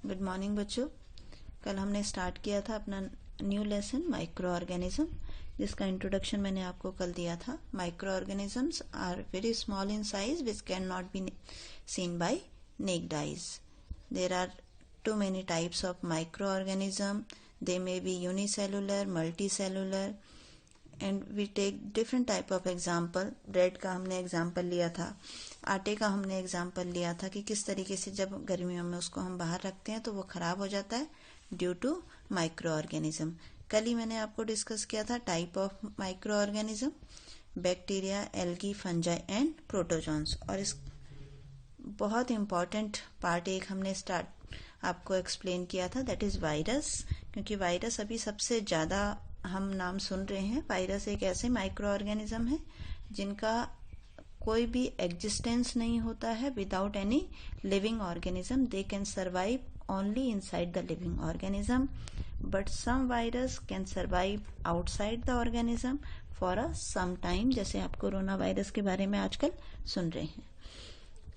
Good morning बच्चों। कल हमने स्टार्ट किया था अपना न्यू लेसन माइक्रो ऑर्गेनिज्म, जिसका इंट्रोडक्शन मैंने आपको कल दिया था। Micro organisms are very small in size which can not be seen by naked eyes. There are too many types of microorganism. They may be unicellular, multicellular, and we take different type of example. Bread का हमने example लिया था, आटे का हमने example लिया था कि किस तरीके से जब गर्मियों में उसको हम बाहर रखते हैं तो वो खराब हो जाता है ड्यू टू माइक्रो ऑर्गेनिज्म। कल ही मैंने आपको डिस्कस किया था type of micro organism, bacteria, algae, fungi and protozoans. और इस बहुत इंपॉर्टेंट पार्ट एक हमने स्टार्ट आपको एक्सप्लेन किया था, दैट इज वायरस। क्योंकि वायरस अभी सबसे ज्यादा हम नाम सुन रहे हैं। वायरस एक ऐसे माइक्रो ऑर्गेनिज्म है जिनका कोई भी एग्जिस्टेंस नहीं होता है without any living organism. They can survive only inside the living organism, but some virus can survive outside the organism for a some time, जैसे आप कोरोना वायरस के बारे में आजकल सुन रहे हैं।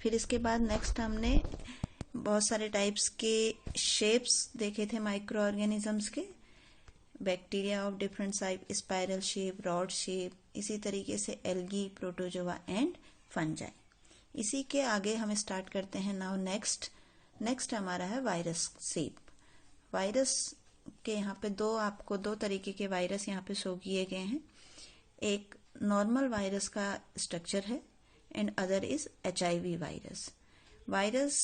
फिर इसके बाद नेक्स्ट हमने बहुत सारे टाइप्स के शेप्स देखे थे माइक्रो ऑर्गेनिजम्स के। Bacteria of different type, spiral shape, rod shape, इसी तरीके से एल्गी, प्रोटोजोआ एंड फंजाई। इसी के आगे हम स्टार्ट करते हैं नाउ नेक्स्ट हमारा है वायरस शेप। वायरस के यहाँ पे आपको दो तरीके के वायरस यहाँ पे शो किए गए हैं। एक नॉर्मल वायरस का स्ट्रक्चर है and other is HIV virus. Virus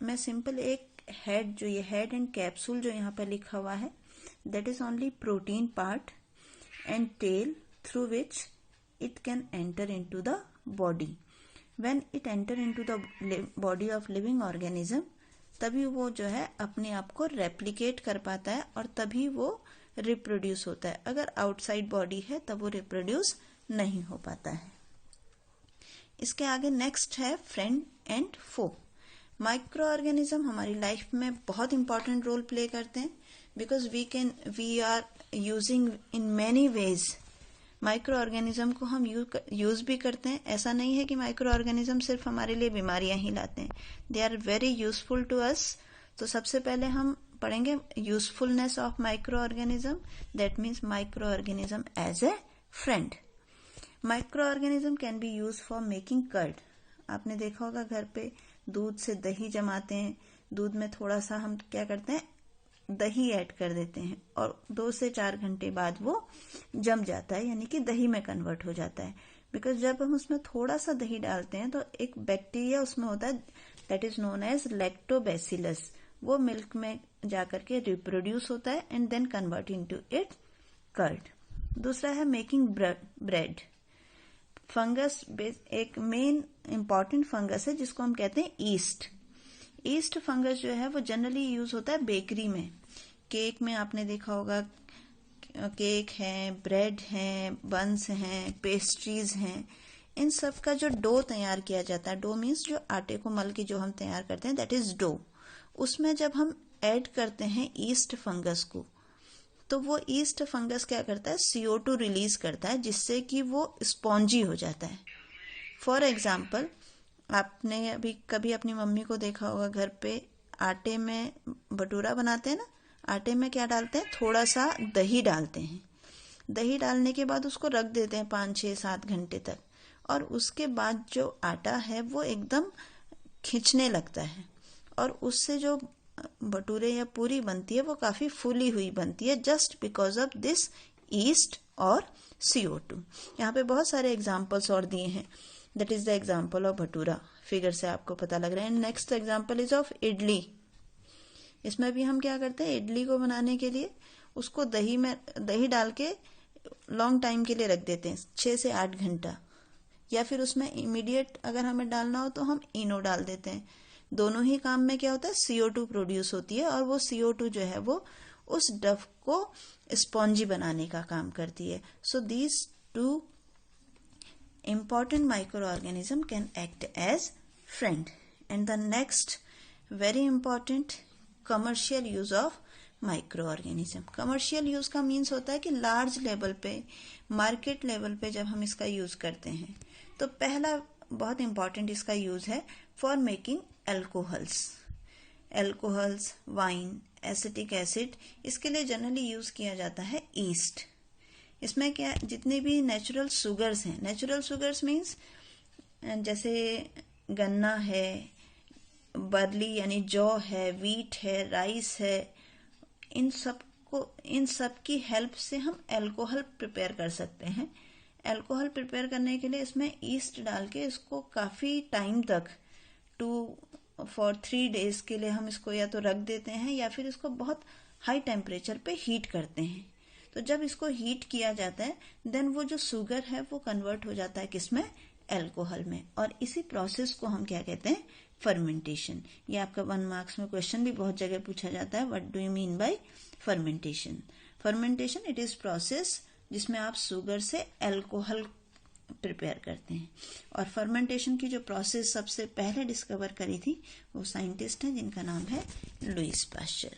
में सिंपल एक हेड, जो ये हेड एंड कैप्सूल जो यहाँ पर लिखा हुआ है, that is only protein part, and tail through which it can enter into the body. When it enter into the body of living organism, तभी वो जो है अपने आप को रेप्लिकेट कर पाता है और तभी वो रिप्रोड्यूस होता है। अगर आउटसाइड बॉडी है तब वो रिप्रोड्यूस नहीं हो पाता है। इसके आगे नेक्स्ट है friend and foe. Micro organism हमारी लाइफ में बहुत इंपॉर्टेंट रोल प्ले करते हैं because we are using in many ways. Micro organism को हम यूज भी करते हैं। ऐसा नहीं है कि माइक्रो ऑर्गेनिज्म सिर्फ हमारे लिए बीमारियां ही लाते हैं, they are very useful to us. तो सबसे पहले हम पढ़ेंगे usefulness of micro organism, that means micro organism as a friend. Micro organism can be use for making curd. आपने देखा होगा घर पे दूध से दही जमाते हैं, दूध में थोड़ा सा हम क्या करते हैं, दही ऐड कर देते हैं और 2 से 4 घंटे बाद वो जम जाता है, यानी कि दही में कन्वर्ट हो जाता है। बिकॉज जब हम उसमें थोड़ा सा दही डालते हैं तो एक बैक्टीरिया उसमें होता है, that is known as lactobacillus. वो मिल्क में जाकर के रिप्रोड्यूस होता है and then convert into it curd. दूसरा है मेकिंग ब्रेड। फंगस एक मेन इंपॉर्टेंट फंगस है जिसको हम कहते हैं ईस्ट फंगस जो है वो जनरली यूज होता है बेकरी में। केक में आपने देखा होगा, केक है, ब्रेड है, बन्स हैं, पेस्ट्रीज हैं, इन सब का जो डो तैयार किया जाता है, डो मीन्स जो आटे को मल के जो हम तैयार करते हैं, दैट इज डो। उसमें जब हम ऐड करते हैं ईस्ट फंगस को, तो वो ईस्ट फंगस क्या करता है, CO2 रिलीज करता है, जिससे कि वो स्पॉन्जी हो जाता है। फॉर एग्जाम्पल, आपने अभी कभी अपनी मम्मी को देखा होगा घर पे आटे में भटूरा बनाते हैं ना, आटे में क्या डालते हैं, थोड़ा सा दही डालते हैं। दही डालने के बाद उसको रख देते हैं 5, 6, 7 घंटे तक, और उसके बाद जो आटा है वो एकदम खिंचने लगता है और उससे जो भटूरे या पूरी बनती है वो काफी फूली हुई बनती है, just because of this east और CO2। यहाँ पे बहुत सारे एग्जाम्पल्स और दिए हैं, that is the example of bhatura, figure से आपको पता लग रहा है। Next example is of idli. इसमें भी हम क्या करते हैं, इडली को बनाने के लिए उसको दही डाल के लॉन्ग टाइम के लिए रख देते हैं, 6 से 8 घंटा, या फिर उसमें इमीडिएट अगर हमें डालना हो तो हम इनो डाल देते हैं। दोनों ही काम में क्या होता है, CO2 प्रोड्यूस होती है और वो CO2 जो है वो उस डफ को स्पॉन्जी बनाने का काम करती है। So these 2 important microorganism can act as friend. And the next very important commercial use of microorganism. commercial use का मीन्स होता है कि लार्ज लेवल पे, मार्केट लेवल पे जब हम इसका यूज करते हैं, तो पहला बहुत इंपॉर्टेंट इसका यूज है for making alcohols. Alcohols, wine, acetic acid, इसके लिए जनरली यूज किया जाता है ईस्ट। इसमें क्या, जितने भी नेचुरल शुगर्स हैं, नेचुरल शुगर्स मीन्स जैसे गन्ना है, बर्ली यानी जौ है, वीट है, राइस है, इन सब की हेल्प से हम अल्कोहल प्रिपेयर कर सकते हैं। अल्कोहल प्रिपेयर करने के लिए इसमें ईस्ट डाल के इसको काफी टाइम तक फॉर 3 days के लिए हम इसको या तो रख देते हैं या फिर इसको बहुत हाई टेम्परेचर पे हीट करते हैं। तो जब इसको हीट किया जाता है देन वो जो शुगर है वो कन्वर्ट हो जाता है किसमें, अल्कोहल में। और इसी प्रोसेस को हम क्या कहते हैं, फर्मेंटेशन। ये आपका 1 मार्क्स में क्वेश्चन भी बहुत जगह पूछा जाता है, what do you mean by fermentation. Fermentation it is process जिसमें आप शुगर से अल्कोहल प्रिपेयर करते हैं। और फर्मेंटेशन की जो प्रोसेस सबसे पहले डिस्कवर करी थी वो साइंटिस्ट हैं जिनका नाम है Lewis pasture.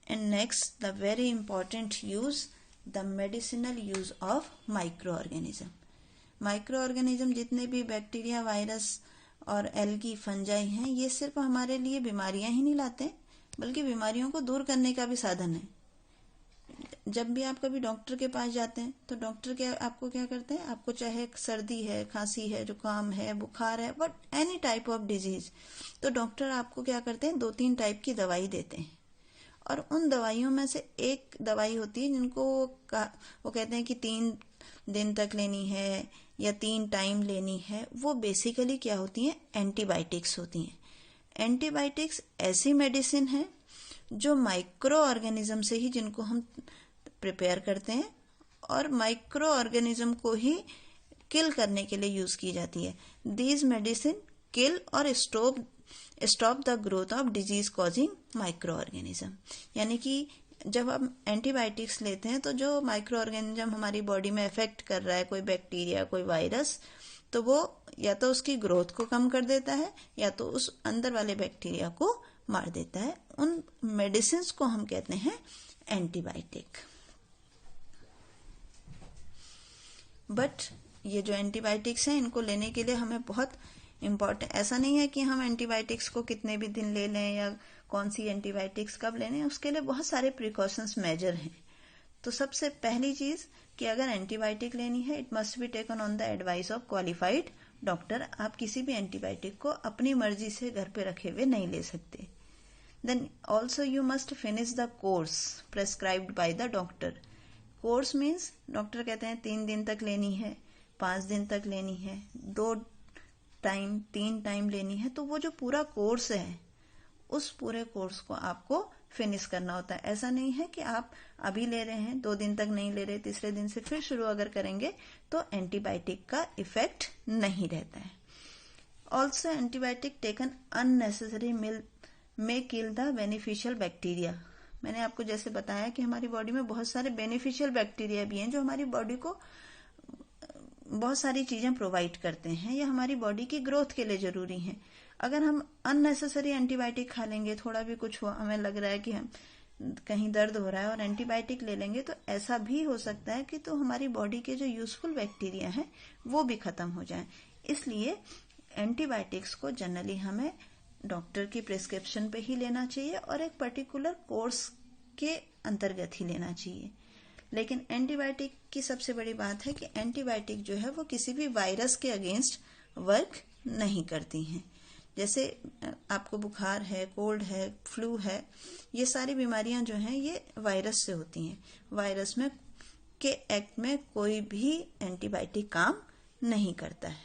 And next the very important use, the medicinal use of micro organism. Micro organism जितने भी बैक्टीरिया, वायरस और एल्गी, फंजाई हैं, ये सिर्फ हमारे लिए बीमारियां ही नहीं लाते बल्कि बीमारियों को दूर करने का भी साधन है। जब भी आप कभी डॉक्टर के पास जाते हैं तो डॉक्टर आपको क्या करते हैं, आपको चाहे सर्दी है, खांसी है, जुकाम है, बुखार है, but any type of disease, तो डॉक्टर आपको क्या करते हैं, 2-3 टाइप की दवाई देते हैं। और उन दवाइयों में से एक दवाई होती है जिनको वो कहते हैं कि 3 दिन तक लेनी है या 3 टाइम लेनी है। वो बेसिकली क्या होती हैं, एंटीबायोटिक्स होती हैं। एंटीबायोटिक्स ऐसी मेडिसिन है जो माइक्रो ऑर्गेनिज्म से ही, जिनको हम प्रिपेयर करते हैं और माइक्रो ऑर्गेनिज्म को ही किल करने के लिए यूज की जाती है। दीज मेडिसिन किल और stop the growth of disease causing micro organism. यानी कि जब हम एंटीबायोटिक्स लेते हैं तो जो माइक्रो ऑर्गेनिज्म हमारी बॉडी में इफेक्ट कर रहा है, कोई बैक्टीरिया, कोई वायरस, तो वो या तो उसकी ग्रोथ को कम कर देता है या तो उस अंदर वाले बैक्टीरिया को मार देता है। उन मेडिसिन को हम कहते हैं एंटीबायोटिक। बट ये जो एंटीबायोटिक्स हैं इनको लेने के लिए हमें बहुत इम्पोर्टेंट, ऐसा नहीं है कि हम एंटीबायोटिक्स को कितने भी दिन ले लें या कौन सी एंटीबायोटिक्स कब लेने, उसके लिए बहुत सारे प्रिकॉशंस मेजर हैं। तो सबसे पहली चीज कि अगर एंटीबायोटिक लेनी है, it must be taken on the advice of qualified doctor. आप किसी भी एंटीबायोटिक को अपनी मर्जी से घर पे रखे हुए नहीं ले सकते। Then also you must finish the course prescribed by the doctor. Course means doctor कहते हैं 3 दिन तक लेनी है, 5 दिन तक लेनी है, 2 टाइम, 3 टाइम लेनी है, तो वो जो पूरा कोर्स है उस पूरे कोर्स को आपको फिनिश करना होता है। ऐसा नहीं है कि आप अभी ले रहे हैं, 2 दिन तक नहीं ले रहे, तीसरे दिन से फिर शुरू अगर करेंगे तो एंटीबायोटिक का इफेक्ट नहीं रहता है। Also antibiotic taken unnecessary may kill the beneficial bacteria. मैंने आपको जैसे बताया कि हमारी बॉडी में बहुत सारे बेनिफिशियल बैक्टीरिया भी हैं जो हमारी बॉडी को बहुत सारी चीजें प्रोवाइड करते हैं या हमारी बॉडी की ग्रोथ के लिए जरूरी हैं। अगर हम अननेसेसरी एंटीबायोटिक खा लेंगे, थोड़ा भी कुछ हुआ, हमें लग रहा है कि हम कहीं दर्द हो रहा है और एंटीबायोटिक ले लेंगे, तो ऐसा भी हो सकता है कि तो हमारी बॉडी के जो यूजफुल बैक्टीरिया हैं वो भी खत्म हो जाएं। इसलिए एंटीबायोटिक्स को जनरली हमें डॉक्टर की प्रिस्क्रिप्शन पे ही लेना चाहिए और एक पर्टिकुलर कोर्स के अंतर्गत ही लेना चाहिए। लेकिन एंटीबायोटिक की सबसे बड़ी बात है कि एंटीबायोटिक जो है वो किसी भी वायरस के अगेंस्ट वर्क नहीं करती हैं। जैसे आपको बुखार है, कोल्ड है, फ्लू है, ये सारी बीमारियां जो हैं ये वायरस से होती हैं। वायरस में के एक्ट में कोई भी एंटीबायोटिक काम नहीं करता है।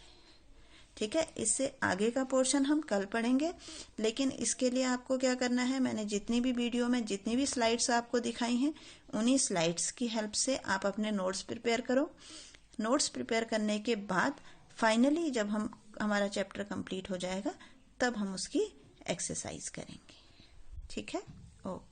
ठीक है, इससे आगे का पोर्शन हम कल पढ़ेंगे, लेकिन इसके लिए आपको क्या करना है, मैंने जितनी भी वीडियो में जितनी भी स्लाइड्स आपको दिखाई हैं उन्हीं स्लाइड्स की हेल्प से आप अपने नोट्स प्रिपेयर करो। नोट्स प्रिपेयर करने के बाद फाइनली जब हमारा चैप्टर कंप्लीट हो जाएगा तब हम उसकी एक्सरसाइज करेंगे। ठीक है, ओके।